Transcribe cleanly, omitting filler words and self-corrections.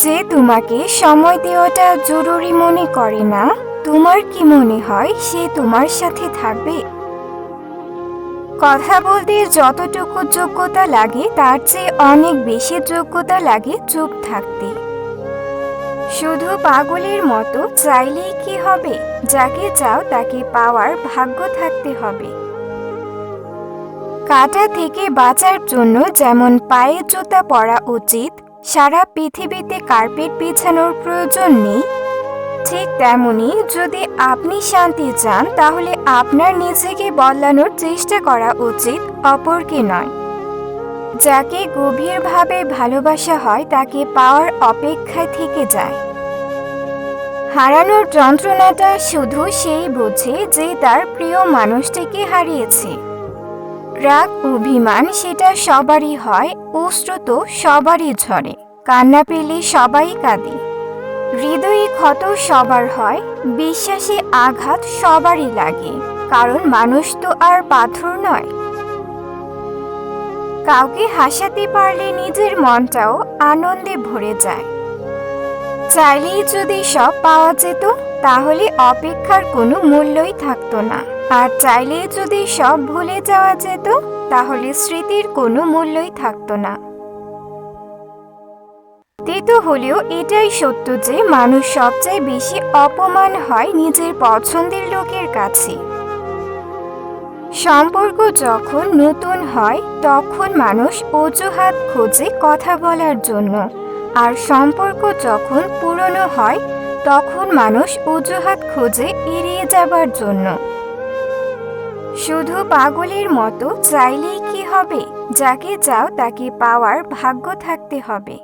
যে তোমাকে সময় দেওয়াটা জরুরি মনে করে না, তোমার কি মনে হয় সে তোমার সাথে থাকবে? কথা বলতে যতটুকু যোগ্যতা লাগে তার চেয়ে অনেক বেশি যোগ্যতা লাগে চুপ থাকতে। শুধু পাগলের মতো চাইলেই কি হবে? যাকে চাও তাকে পাওয়ার ভাগ্য থাকতে হবে। কাঁটা থেকে বাঁচার জন্য যেমন পায়ে জুতা পরা উচিত, সারা পৃথিবীতে কার্পেট বিছানোর প্রয়োজন নেই, ঠিক তেমনি যদি আপনি শান্তি চান তাহলে আপনার নিজেকে বদলানোর চেষ্টা করা উচিত, অপরকে নয়। যাকে গভীরভাবে ভালোবাসা হয় তাকে পাওয়ার অপেক্ষায় থেকে যায়। হারানোর যন্ত্রণাটা শুধু সেই বোঝে যে তার প্রিয় মানুষটিকে হারিয়েছে। রাগ অভিমান সেটা সবারই হয়, অশ্রু তো সবারই ঝরে, কান্না পেলে সবাই কাঁদে। হৃদয়ে ক্ষত সবার হয়, বিশ্বাসে আঘাত সবারই লাগে, কারণ মানুষ তো আর পাথর নয়। কাউকে হাসাতে পারলে নিজের মনটাও আনন্দে ভরে যায়। চাইলেই যদি সব পাওয়া যেত তাহলে অপেক্ষার কোনো মূল্যই থাকতো না, আর চাইলেই যদি সব ভুলে যাওয়া যেত তাহলে স্মৃতির কোনো মূল্যই থাকতো না। তেতো হলেও এটাই সত্য যে মানুষ সবচেয়ে বেশি অপমান হয় নিজের পছন্দের লোকের কাছে। সম্পর্ক যখন নতুন হয় তখন মানুষ অজুহাত খোঁজে কথা বলার জন্য, আর সম্পর্ক যখন পুরনো হয় তখন মানুষ অজুহাত খোঁজে এড়িয়ে যাবার জন্য। শুধু পাগলের মতো চাইলেই কি হবে? যাকে চাও তাকে পাওয়ার ভাগ্য থাকতে হবে।